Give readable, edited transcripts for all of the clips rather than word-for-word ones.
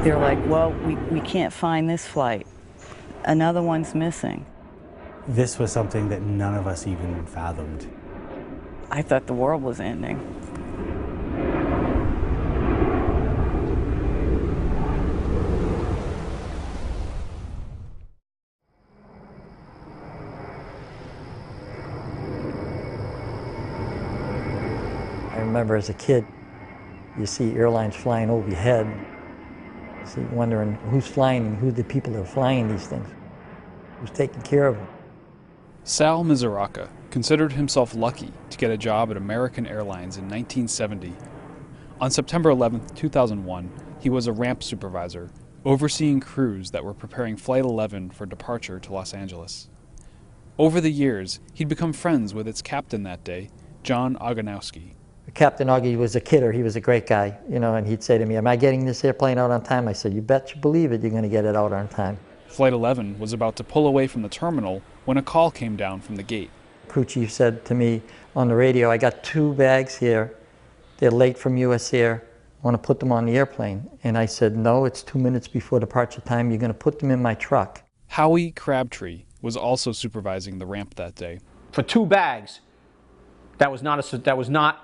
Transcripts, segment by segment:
They're like, well, we can't find this flight. Another one's missing. This was something that none of us even fathomed. I thought the world was ending. I remember as a kid, you see airlines flying over your head, so you're wondering who's flying and who the people that are flying these things, who's taking care of them. Sal Mizuraka considered himself lucky to get a job at American Airlines in 1970. On September 11, 2001, he was a ramp supervisor, overseeing crews that were preparing Flight 11 for departure to Los Angeles. Over the years, he'd become friends with its captain that day, John Ogonowski. Captain Augie was a kidder. He was a great guy, you know, and he'd say to me, "Am I getting this airplane out on time?" I said, "You bet you believe it, you're going to get it out on time." Flight 11 was about to pull away from the terminal when a call came down from the gate. Crew chief said to me on the radio, "I got 2 bags here. They're late from US Air. I want to put them on the airplane." And I said, "No, it's 2 minutes before departure time. You're going to put them in my truck." Howie Crabtree was also supervising the ramp that day. For 2 bags, that was not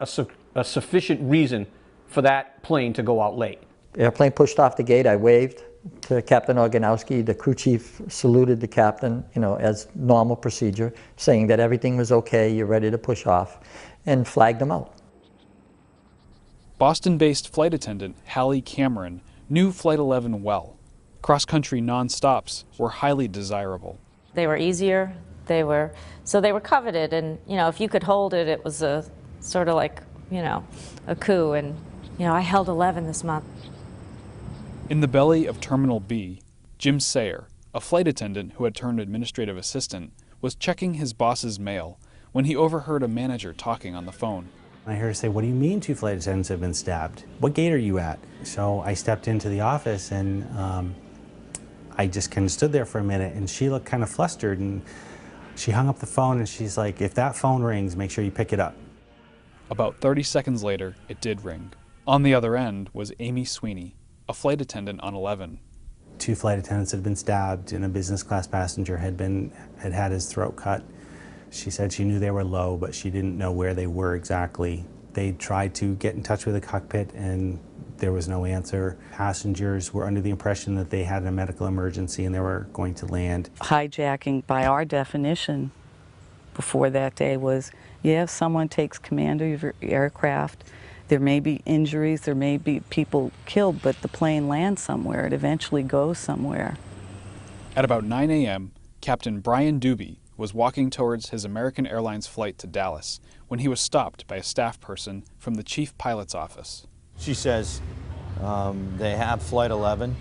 a sufficient reason for that plane to go out late. The airplane pushed off the gate. I waved to Captain Ogonowski. The crew chief saluted the captain, you know, as normal procedure, saying that everything was okay, you're ready to push off, and flagged them out. Boston-based flight attendant Hallie Cameron knew Flight 11 well. Cross-country non-stops were highly desirable. They were easier. They were coveted, and you know, if you could hold it, it was a sort of like, you know, a coup. And you know, I held 11 this month. In the belly of Terminal B, Jim Sayer, a flight attendant who had turned administrative assistant, was checking his boss's mail when he overheard a manager talking on the phone. I heard her say, "What do you mean 2 flight attendants have been stabbed? What gate are you at?" So I stepped into the office, and I just kind of stood there for a minute, and she looked kind of flustered, and she hung up the phone, and she's like, "If that phone rings, make sure you pick it up." About 30 seconds later, it did ring. On the other end was Amy Sweeney, a flight attendant on 11. 2 flight attendants had been stabbed, and a business class passenger had had his throat cut. She said she knew they were low, but she didn't know where they were exactly. They tried to get in touch with the cockpit, and there was no answer. Passengers were under the impression that they had a medical emergency and they were going to land. Hijacking, by our definition, before that day was, yeah, if someone takes command of your aircraft, there may be injuries, there may be people killed, but the plane lands somewhere. It eventually goes somewhere. At about 9 a.m., Captain Brian Doobie was walking towards his American Airlines flight to Dallas when he was stopped by a staff person from the chief pilot's office. She says they have Flight 11.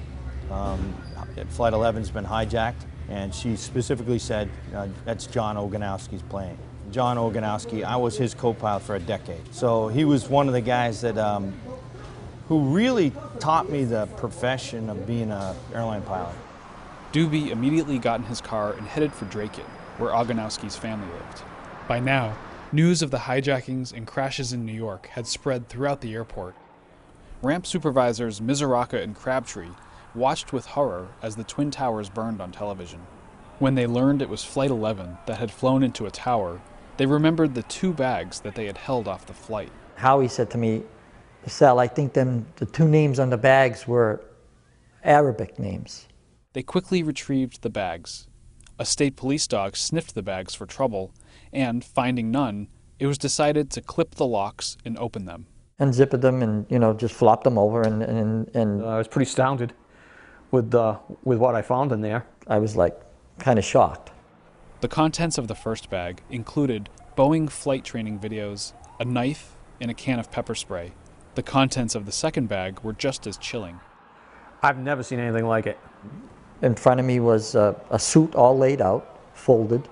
Flight 11's been hijacked, and she specifically said that's John Ogonowski's plane. John Ogonowski, I was his co-pilot for a decade. So he was one of the guys that who really taught me the profession of being an airline pilot. Doobie immediately got in his car and headed for Dracut, where Ogonowski's family lived. By now, news of the hijackings and crashes in New York had spread throughout the airport. Ramp supervisors Mizuraka and Crabtree watched with horror as the Twin Towers burned on television. When they learned it was Flight 11 that had flown into a tower, they remembered the 2 bags that they had held off the flight. Howie said to me, "Sal, I think the 2 names on the bags were Arabic names." They quickly retrieved the bags. A state police dog sniffed the bags for trouble, and, finding none, it was decided to clip the locks and open them. Unzipped them and, you know, just flopped them over and I was pretty astounded with what I found in there. I was like kind of shocked. The contents of the first bag included Boeing flight training videos, a knife, and a can of pepper spray. The contents of the second bag were just as chilling. I've never seen anything like it. In front of me was a suit all laid out, folded,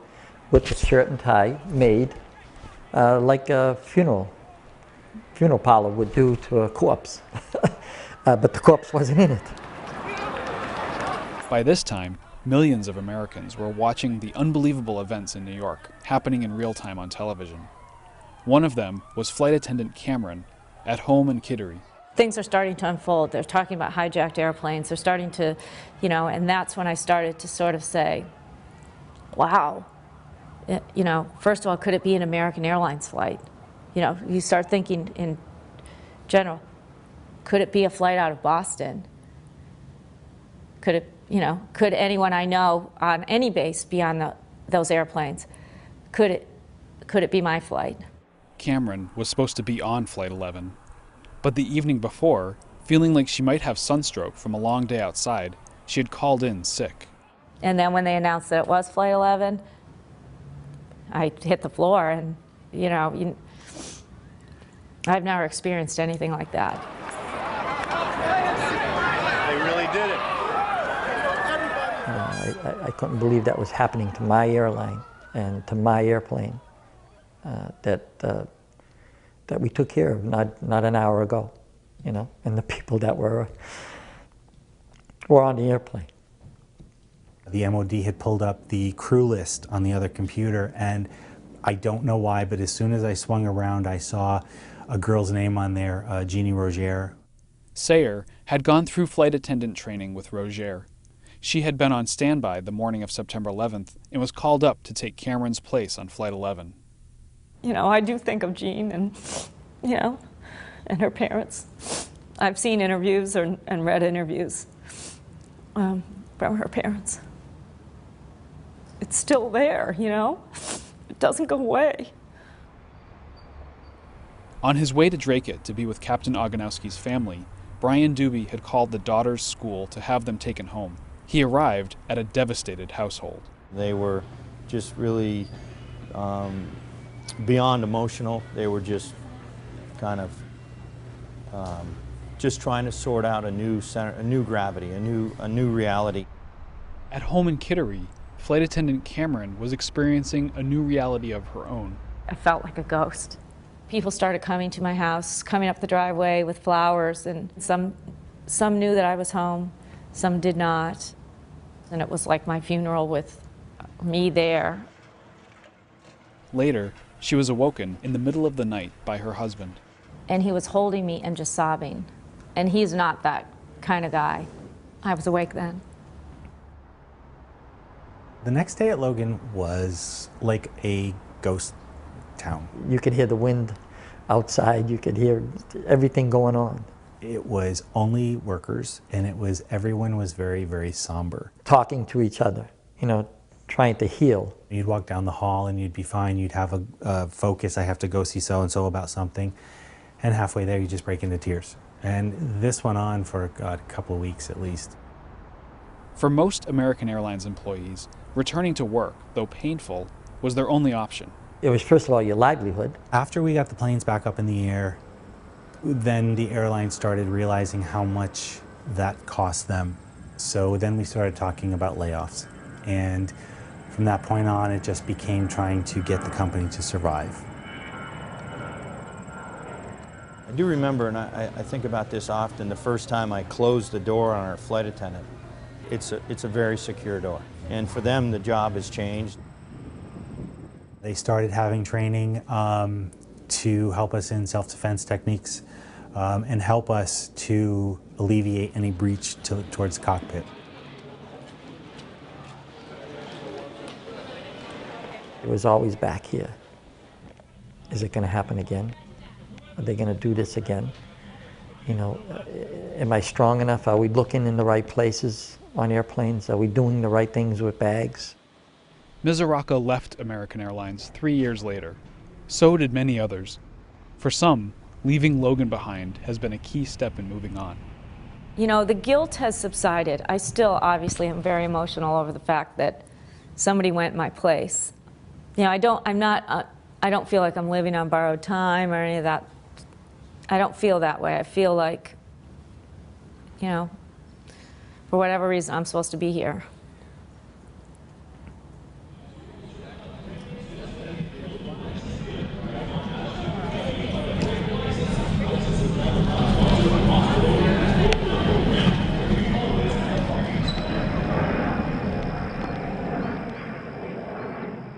with a shirt and tie made like a funeral parlor would do to a corpse. But the corpse wasn't in it. By this time, millions of Americans were watching the unbelievable events in New York happening in real time on television. One of them was flight attendant Cameron at home in Kittery. things are starting to unfold. They're talking about hijacked airplanes. They're starting to, you know, and that's when I started to sort of say, wow, you know, first of all, could it be an American Airlines flight? You know, you start thinking in general, could it be a flight out of Boston? Could it, you know, could anyone I know on any base be on those airplanes? Could it be my flight? Cameron was supposed to be on Flight 11, but the evening before, feeling like she might have sunstroke from a long day outside, she had called in sick. And then when they announced that it was Flight 11, I hit the floor, and, you know, I've never experienced anything like that. They really did it. I couldn't believe that was happening to my airline and to my airplane that we took care of not an hour ago, you know, and the people that were on the airplane. The MOD had pulled up the crew list on the other computer, and I don't know why, but as soon as I swung around, I saw a girl's name on there, Jeannie Roger. Sayer had gone through flight attendant training with Roger. She had been on standby the morning of September 11th and was called up to take Cameron's place on Flight 11. You know, I do think of Jean and, you know, and her parents. I've seen interviews and read interviews from her parents. It's still there, you know? It doesn't go away. On his way to Drake to be with Captain Ogonowski's family, Brian Doobie had called the daughter's school to have them taken home. He arrived at a devastated household. They were just really beyond emotional. They were just kind of just trying to sort out a new center, a new gravity, a new reality. At home in Kittery, flight attendant Cameron was experiencing a new reality of her own. I felt like a ghost. People started coming to my house, coming up the driveway with flowers, and some knew that I was home, some did not. And it was like my funeral with me there. Later, she was awoken in the middle of the night by her husband. And he was holding me and just sobbing. And he's not that kind of guy. I was awake then. The next day at Logan was like a ghost town. You could hear the wind outside, you could hear everything going on. It was only workers, and everyone was very, very somber. Talking to each other, you know, trying to heal. You'd walk down the hall and you'd be fine. You'd have a focus, I have to go see so-and-so about something. And halfway there, you just break into tears. And this went on for, God, a couple of weeks at least. For most American Airlines employees, returning to work, though painful, was their only option. It was, first of all, your livelihood. After we got the planes back up in the air, then the airline started realizing how much that cost them. So then we started talking about layoffs. And from that point on, it just became trying to get the company to survive. I do remember, and I think about this often, the first time I closed the door on our flight attendant. It's a very secure door. And for them, the job has changed. They started having training to help us in self-defense techniques and help us to alleviate any breach towards the cockpit. It was always back here. Is it going to happen again? Are they going to do this again? You know, am I strong enough? Are we looking in the right places on airplanes? Are we doing the right things with bags? Mizoraka left American Airlines 3 years later. So did many others. For some, leaving Logan behind has been a key step in moving on. You know, the guilt has subsided. I still obviously am very emotional over the fact that somebody went in my place. You know, I don't feel like I'm living on borrowed time or any of that. I don't feel that way. I feel like, you know, for whatever reason, I'm supposed to be here.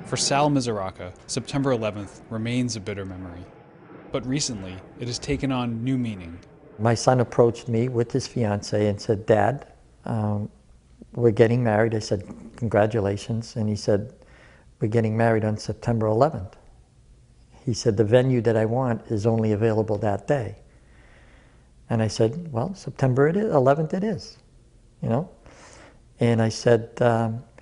For Sal Mizoraka, September 11th remains a bitter memory. But recently, it has taken on new meaning. My son approached me with his fiance and said, "Dad, we're getting married." I said, "Congratulations." And he said, "We're getting married on September 11th. He said, "The venue that I want is only available that day." And I said, "Well, September 11th it is, you know." And I said,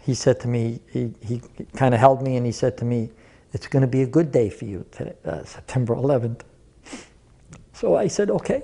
he said to me, he kind of held me and he said to me, "It's going to be a good day for you today, September 11th. So I said, "Okay."